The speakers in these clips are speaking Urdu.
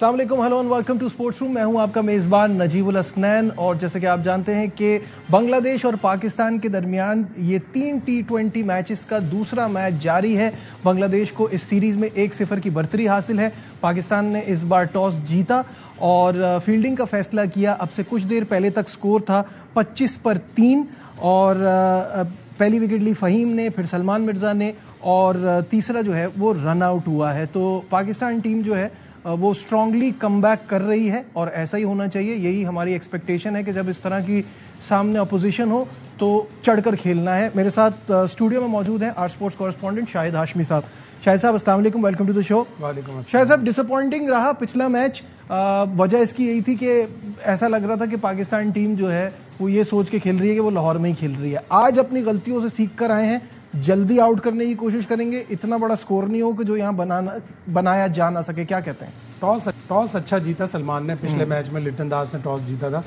السلام علیکم، hello and welcome to sports room. میں ہوں آپ کا میزبان نجیب الحسنین. اور جیسے کہ آپ جانتے ہیں کہ بنگلہ دیش اور پاکستان کے درمیان یہ 3 T20 میچز کا دوسرا میچ جاری ہے. بنگلہ دیش کو اس سیریز میں 1-0 کی برتری حاصل ہے. پاکستان نے اس بار ٹاس جیتا اور فیلڈنگ کا فیصلہ کیا. اب سے کچھ دیر پہلے تک سکور تھا 25 پر 3 اور پہلی وکٹ لی فہیم نے، پھر سلمان مرزا نے اور تیسرا جو ہے وہ رن آؤٹ ہوا ہے. تو پاکستان ٹیم جو ہے وہ اسٹرانگلی کم بیک کر رہی ہے اور ایسا ہی ہونا چاہیے. یہی ہماری ایکسپیکٹیشن ہے کہ جب اس طرح کی سامنے اپوزیشن ہو تو چڑھ کر کھیلنا ہے. میرے ساتھ اسٹوڈیو میں موجود ہیں آرٹ اسپورٹس کورسپونڈنٹ شاہد ہاشمی صاحب. شاہد صاحب السلام علیکم، ویلکم ٹو دی شو. وعلیکم السلام. شاہد صاحب، ڈس اپوائنٹنگ رہا پچھلا میچ. وجہ اس کی یہی تھی کہ ایسا لگ رہا تھا کہ پاکستان ٹیم جو ہے وہ یہ سوچ کے کھیل رہی ہے کہ وہ لاہور میں ہی کھیل رہی ہے. آج اپنی غلطیوں سے سیکھ کر آئے ہیں، جلدی آؤٹ کرنے کی کوشش کریں گے، اتنا بڑا سکور نہیں ہو کہ جو یہاں بنایا جا نہ سکے. کیا کہتے ہیں؟ ٹاس اچھا جیتا سلمان نے. پچھلے میچ میں لٹن داس نے ٹاس جیتا تھا،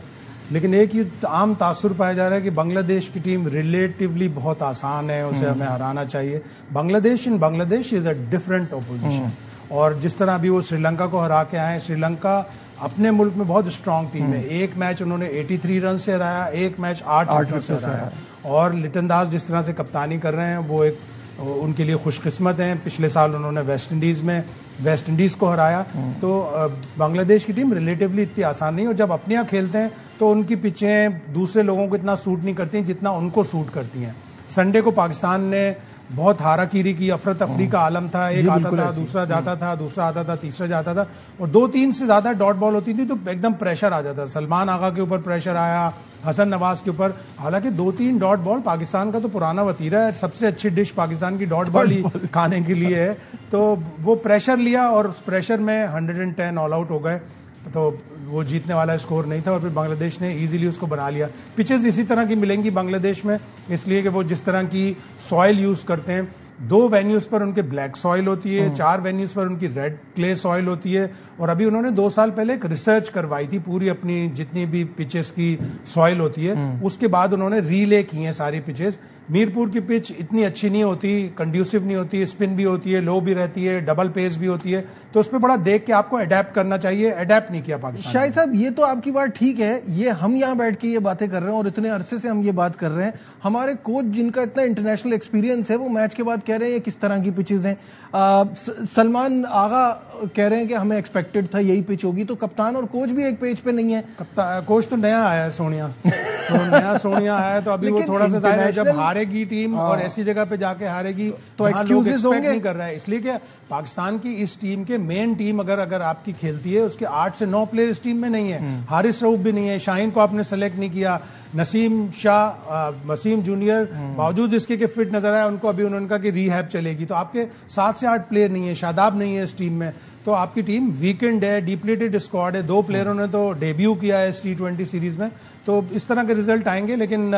لیکن ایک یہ عام تاثر پایا جا رہا ہے کہ بنگلہ دیش کی ٹیم ریلیٹیولی بہت آسان ہے، اسے ہمیں ہرانا چاہیے. بنگلہ دیش از اے ڈفرنٹ اپوزیشن. اور جس طرح ابھی وہ سری لنکا کو ہرا کے آئے، سری لنکا اپنے ملک میں بہت اسٹرانگ ٹیم ہے. ایک میچ انہوں نے 83 رن سے ہرایا، ایک میچ 8 رن سے ہرایا. اور لٹن داس جس طرح سے کپتانی کر رہے ہیں وہ ایک ان کے لیے خوش قسمت ہیں. پچھلے سال انہوں نے ویسٹ انڈیز کو ہرایا. تو بنگلہ دیش کی ٹیم ریلیٹیولی اتنی آسان نہیں، اور جب اپنے یہاں کھیلتے ہیں تو ان کی پچیں دوسرے لوگوں کو اتنا سوٹ نہیں کرتی جتنا ان کو سوٹ کرتی ہیں. سنڈے کو پاکستان نے بہت ہارا کیری کی، افراتفری کا عالم تھا. ایک آتا تھا، دوسرا جاتا تھا، دوسرا آتا تھا، تیسرا جاتا تھا، اور 2-3 سے زیادہ ڈاٹ بال ہوتی تھی تو ایک دم پریشر آ جاتا. سلمان آغا کے اوپر پریشر آیا، حسن نواز کے اوپر. حالانکہ 2-3 ڈاٹ بال پاکستان کا تو پرانا وتیرہ ہے، سب سے اچھی ڈش پاکستان کی ڈاٹ بال ہی کھانے کے لیے ہے. تو وہ پریشر لیا اور اس پریشر میں 110 آل آؤٹ ہو گئے. تو وہ جیتنے والا اسکور نہیں تھا اور پھر بنگلہ دیش نے ایزیلی اس کو بنا لیا. پچز اسی طرح کی ملیں گی بنگلہ دیش میں، اس لیے کہ وہ جس طرح کی سوائل یوز کرتے ہیں. 2 وینیوز پر ان کے بلیک سوائل ہوتی ہے، 4 وینیوز پر ان کی ریڈ کلے سوائل ہوتی ہے. اور ابھی انہوں نے 2 سال پہلے ایک ریسرچ کروائی تھی پوری اپنی جتنی بھی پچز کی سوائل ہوتی ہے، اس کے بعد انہوں نے ریلے کی ہیں ساری پچز. میرپور کی پچ اتنی اچھی نہیں ہوتی، کنڈیوسو نہیں ہوتی، اسپن بھی ہوتی ہے، لو بھی رہتی ہے، ڈبل پیس بھی ہوتی ہے. تو اس پہ بڑا دیکھ کے آپ کو اڈیپٹ کرنا چاہیے. اڈیپٹ نہیں کیا پاکستان. شاہد صاحب، یہ تو آپ کی بات ٹھیک ہے، یہ ہم یہاں بیٹھ کے یہ باتیں کر رہے ہیں اور اتنے عرصے سے ہم یہ بات کر رہے ہیں. ہمارے کوچ جن کا اتنا انٹرنیشنل ایکسپیرینس ہے وہ میچ کے بعد کہہ رہے ہیں یہ کس طرح کی پچز ہیں. سلمان آغا کہہ رہے ہیں کہ ہمیں ایکسپیکٹڈ تھا یہی پچ ہوگی. تو کپتان اور کوچ بھی ایک پیج پہ نہیں ہے. کوچ تو نیا آیا ہے، سونیا. تو نیا سونیا آیا ہے تو ابھی وہ تھوڑا سا ظاہر ہے جب ہارے گی ٹیم اور ایسی جگہ پہ جا کے ہارے گی تو ایکسکیوزز ہوں گے نہیں کر رہا ہے. اس لیے کہ پاکستان کی اس ٹیم کے مین ٹیم اگر آپ کی کھیلتی ہے اس کے 8 سے 9 پلیئر اس ٹیم میں نہیں ہے. حارث رؤف بھی نہیں ہے، شاہین کو آپ نے سلیکٹ نہیں کیا، نسیم شاہ، وسیم جونیئر باوجود اس کے کہ فٹ نظر آیا ان کو ابھی انہوں نے کہا کہ ری ہیب چلے گی. تو آپ کے 7 سے 8 پلیئر نہیں ہے، شاداب نہیں ہے اس ٹیم میں. تو آپ کی ٹیم ویکنڈ ہے، ڈیپلیٹڈ اسکواڈ ہے. 2 پلیئروں نے تو ڈیبیو کیا ہے اس T20 سیریز میں. تو اس طرح کے ریزلٹ آئیں گے. لیکن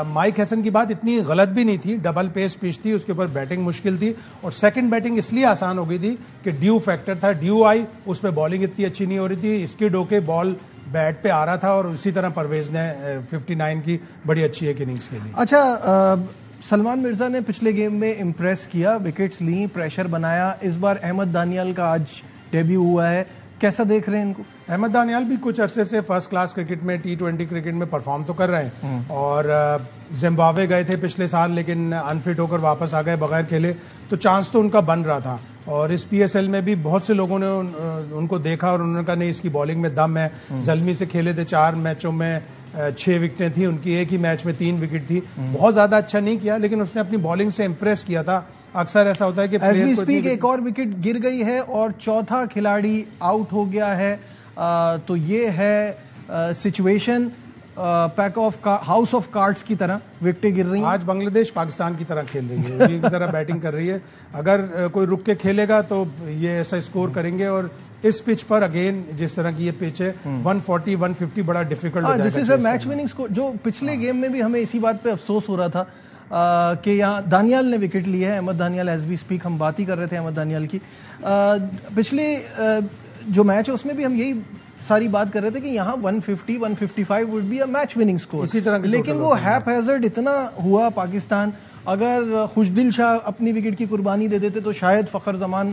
مائک ہیسن کی بات اتنی غلط بھی نہیں تھی. ڈبل پیس پچ تھی، اس کے اوپر بیٹنگ مشکل تھی اور سیکنڈ بیٹنگ اس لیے آسان ہو گئی تھی کہ ڈیو فیکٹر تھا. ڈیو آئی، اس پہ بالنگ اتنی اچھی نہیں ہو رہی تھی، اس کی ڈوکے بال بیٹ پہ آ رہا تھا. اور اسی طرح پرویز نے 59 کی بڑی اچھی ایک اننگز کھیلی. اچھا، سلمان مرزا نے پچھلے گیم میں امپریس کیا، وکٹس لیں، پریشر بنایا. اس بار احمد دانیال کا آج ڈیبیو ہوا ہے، کیسا دیکھ رہے ہیں ان کو؟ احمد دانیال بھی کچھ عرصے سے فرسٹ کلاس کرکٹ میں T20 کرکٹ میں پرفارم تو کر رہے ہیں. اور زمبابوے گئے تھے پچھلے سال لیکن انفٹ ہو کر واپس آ گئے بغیر کھیلے. تو چانس تو ان کا بن رہا تھا. اور اس PSL میں بھی بہت سے لوگوں نے ان کو دیکھا اور انہوں نے کہا نہیں اس کی بالنگ میں دم ہے. زلمی سے کھیلے تھے، 4 میچوں میں 6 وکٹیں تھیں ان کی، ایک ہی میچ میں 3 وکٹ تھی. بہت زیادہ اچھا نہیں کیا لیکن اس نے اپنی بالنگ سے امپریس کیا تھا. اکثر ایسا ہوتا ہے کہ ایز وی اسپیک ایک اور وکٹ گر گئی ہے اور چوتھا کھلاڑی آؤٹ ہو گیا ہے. تو یہ ہے situation. Pack of house of cards کی طرح وکٹیں گر رہی ہیں. آج بنگلہ دیش پاکستان کی طرح کھیل رہی ہے، کی طرح بیٹنگ کر رہی ہے. اگر کوئی رک کے کھیلے گا تو یہ ایسا اسکور کریں گے. اور اس پچ پر اگین جس طرح کی یہ پچ ہے 140 150 بڑا ڈیفیکلٹ ہو جائے گا. دس از اے میچ وننگ اسکور. جو پچھلے گیم میں بھی ہمیں اسی بات پہ افسوس ہو رہا تھا کہ یہاں دانیال نے وکٹ لی ہے. Ahmed Danial, as we speak ہم بات ہی کر رہے تھے احمد دانیال کی. پچھلے جو میچ ہے اس میں بھی ہم یہی ساری بات کر رہے تھے کہ یہاں 150 155 would be a match winning score. لیکن وہ ہیپ ہیزرڈ اتنا ہوا پاکستان. اگر خوشدل شاہ اپنی وکٹ کی قربانی دے دیتے تو شاید فخر زمان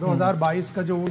2022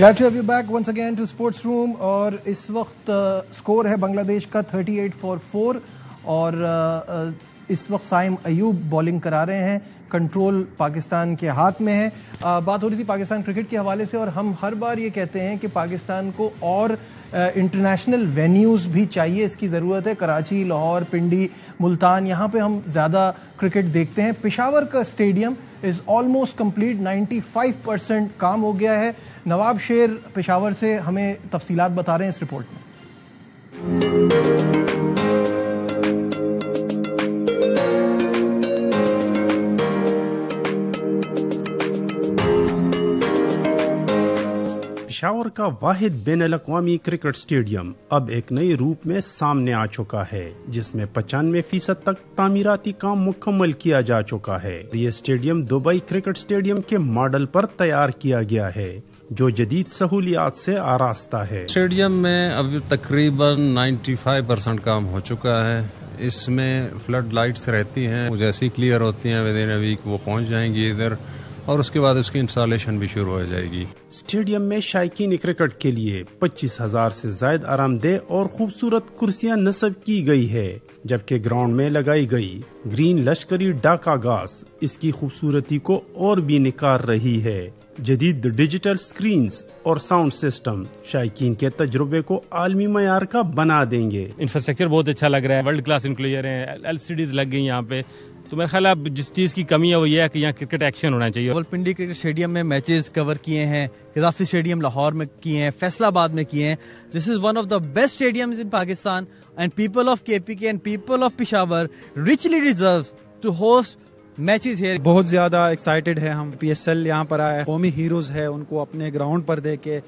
Glad to have you back once again to Sports Room. اور اس وقت سکور ہے بنگلہ دیش کا 38-4 اور اس وقت سائم ایوب بولنگ کرا رہے ہیں. کنٹرول پاکستان کے ہاتھ میں ہے. بات ہو رہی تھی پاکستان کرکٹ کے حوالے سے، اور ہم ہر بار یہ کہتے ہیں کہ پاکستان کو اور انٹرنیشنل وینیوز بھی چاہیے، اس کی ضرورت ہے. کراچی، لاہور، پنڈی، ملتان، یہاں پہ ہم زیادہ کرکٹ دیکھتے ہیں. پشاور کا اسٹیڈیم از آلموسٹ کمپلیٹ، 95% کام ہو گیا ہے. نواب شیر پشاور سے ہمیں تفصیلات بتا رہے ہیں اس رپورٹ میں. پشاور کا واحد بین الاقوامی کرکٹ اسٹیڈیم اب ایک نئے روپ میں سامنے آ چکا ہے، جس میں 95% تک تعمیراتی کام مکمل کیا جا چکا ہے. یہ اسٹیڈیم دبئی کرکٹ اسٹیڈیم کے ماڈل پر تیار کیا گیا ہے، جو جدید سہولیات سے آراستہ ہے. اسٹیڈیم میں اب تقریباً 95% کام ہو چکا ہے. اس میں فلڈ لائٹس رہتی ہیں، جیسی کلیئر ہوتی ہیں ودین اے ویک وہ پہنچ جائیں گی ادھر، اور اس کے بعد اس کی انسٹالیشن بھی شروع ہو جائے گی. اسٹیڈیم میں شائقین کرکٹ کے لیے 25,000 سے زائد آرام دہ اور خوبصورت کرسیاں نصب کی گئی ہے، جبکہ گراؤنڈ میں لگائی گئی گرین لشکری ڈاکا گاس اس کی خوبصورتی کو اور بھی نکھار رہی ہے. جدید ڈیجیٹل سکرینز اور ساؤنڈ سسٹم شائقین کے تجربے کو عالمی معیار کا بنا دیں گے. انفراسٹرکچر بہت اچھا لگ رہا ہے، ورلڈ کلاس انکلیئر ہیں، LCDs لگ گئی یہاں پہ. تو میرا خیال ہے جس چیز کی کمی ہے وہ یہ ہے کہ یہاں کرکٹ ایکشن ہونا چاہیے. پنڈی کرکٹ اسٹیڈیم میں میچز کور کیے ہیں، قذافی اسٹیڈیم لاہور میں کیے ہیں، فیصل آباد میں کیے ہیں. This is one of the best stadiums in Pakistan, and people of KPK and people of Peshawar richly deserve to host matches here. بہت زیادہ ایکسائٹیڈ ہے ہم. PSL یہاں پر آئے، قومی ہیروز ہے، ان کو اپنے گراؤنڈ پر دے کے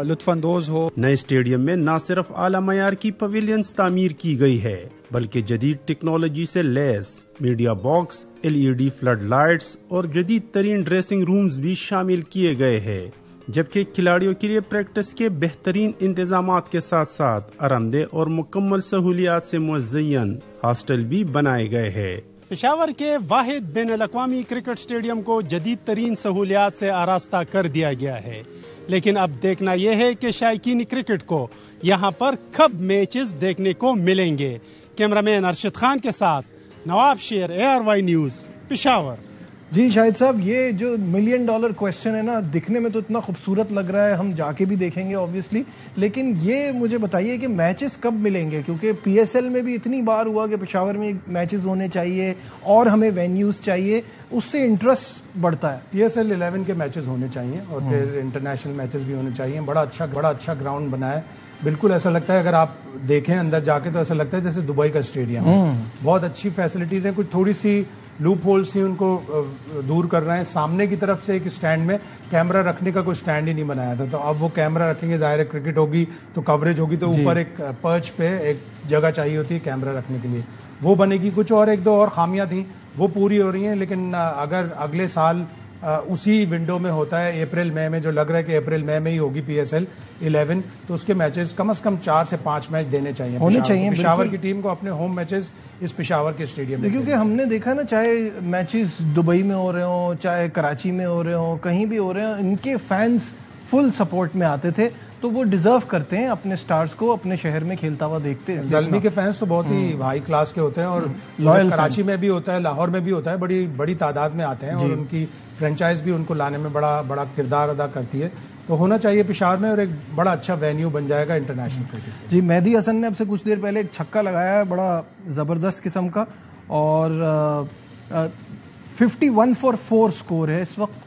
لطف اندوز ہو. نئے اسٹیڈیم میں نہ صرف اعلی معیار کی پویلینز تعمیر کی گئی ہے، بلکہ جدید ٹیکنالوجی سے لیس media box, LED flood lights اور جدید ترین ڈریسنگ رومز بھی شامل کیے گئے ہیں، جبکہ کھلاڑیوں کے لیے پریکٹس کے بہترین انتظامات کے ساتھ ساتھ آرام دہ اور مکمل سہولیات سے مزین ہاسٹل بھی بنائے گئے ہیں. پشاور کے واحد بین الاقوامی کرکٹ اسٹیڈیم کو جدید ترین سہولیات سے آراستہ کر دیا گیا ہے، لیکن اب دیکھنا یہ ہے کہ شائقین کرکٹ کو یہاں پر کب میچز دیکھنے کو ملیں گے. کیمرہ مین ارشد خان کے ساتھ نواب شیر، ARY نیوز، پشاور. جی شاہد صاحب، یہ جو $1 ملین کویسچن ہے نا، دکھنے میں تو اتنا خوبصورت لگ رہا ہے، ہم جا کے بھی دیکھیں گے آبویسلی، لیکن یہ مجھے بتائیے کہ میچز کب ملیں گے؟ کیونکہ PSL میں بھی اتنی بار ہوا کہ پشاور میں میچز ہونے چاہیے اور ہمیں وینیوز چاہیے، اس سے انٹرسٹ بڑھتا ہے. PSL 11 کے میچز ہونے چاہیے اور پھر انٹرنیشنل میچز بھی ہونے چاہیے. بڑا اچھا گراؤنڈ بنا ہے. بالکل ایسا لگتا ہے، اگر آپ دیکھیں اندر جا کے تو ایسا لگتا ہے جیسے دبئی کا اسٹیڈیم ہے. بہت اچھی فیسلٹیز ہیں. کچھ تھوڑی سی لوپ ہولس ہی ان کو دور کر رہے ہیں. سامنے کی طرف سے ایک اسٹینڈ میں کیمرہ رکھنے کا کوئی اسٹینڈ ہی نہیں بنایا تھا، تو اب وہ کیمرہ رکھیں گے. ظاہر ہے کرکٹ ہوگی تو کوریج ہوگی، تو اوپر ایک پرچ پہ ایک جگہ چاہیے ہوتی ہے کیمرہ رکھنے کے لیے، وہ بنے گی. کچھ اور 1-2 اور خامیاں تھیں وہ پوری ہو رہی ہیں، لیکن اگر اگلے سال اسی ونڈو میں ہوتا ہے اپریل مئی میں، جو لگ رہا ہے کہ اپریل مئی میں ہی ہوگی PSL 11، تو اس کے میچز کم از کم 4 سے 5 میچ دینے چاہیے. پشاور کی ٹیم کو اپنے ہوم میچز اس پشاور کے اسٹیڈیم میں، کیونکہ ہم نے دیکھا نا، چاہے میچز دبئی میں ہو رہے ہوں، چاہے کراچی میں ہو رہے ہوں، کہیں بھی ہو رہے ہوں، ان کے فینس فل سپورٹ میں آتے تھے، تو وہ ڈیزرو کرتے ہیں اپنے سٹارز کو اپنے شہر میں کھیلتا ہوا دیکھتے ہیں. زلمی کے فینس تو بہت ہی ہائی کلاس کے ہوتے ہیں، اور کراچی میں بھی ہوتا ہے، لاہور میں بھی ہوتا ہے، بڑی تعداد میں آتے ہیں، اور ان کی فرینچائز بھی ان کو لانے میں بڑا کردار ادا کرتی ہے. تو ہونا چاہیے پشاور میں، اور ایک بڑا اچھا وینیو بن جائے گا انٹرنیشنل کرکٹ. جی مہدی حسن نے اب سے کچھ دیر پہلے ایک چھکا لگایا ہے بڑا زبردست قسم کا، اور 51 for 4 سکور ہے اس وقت.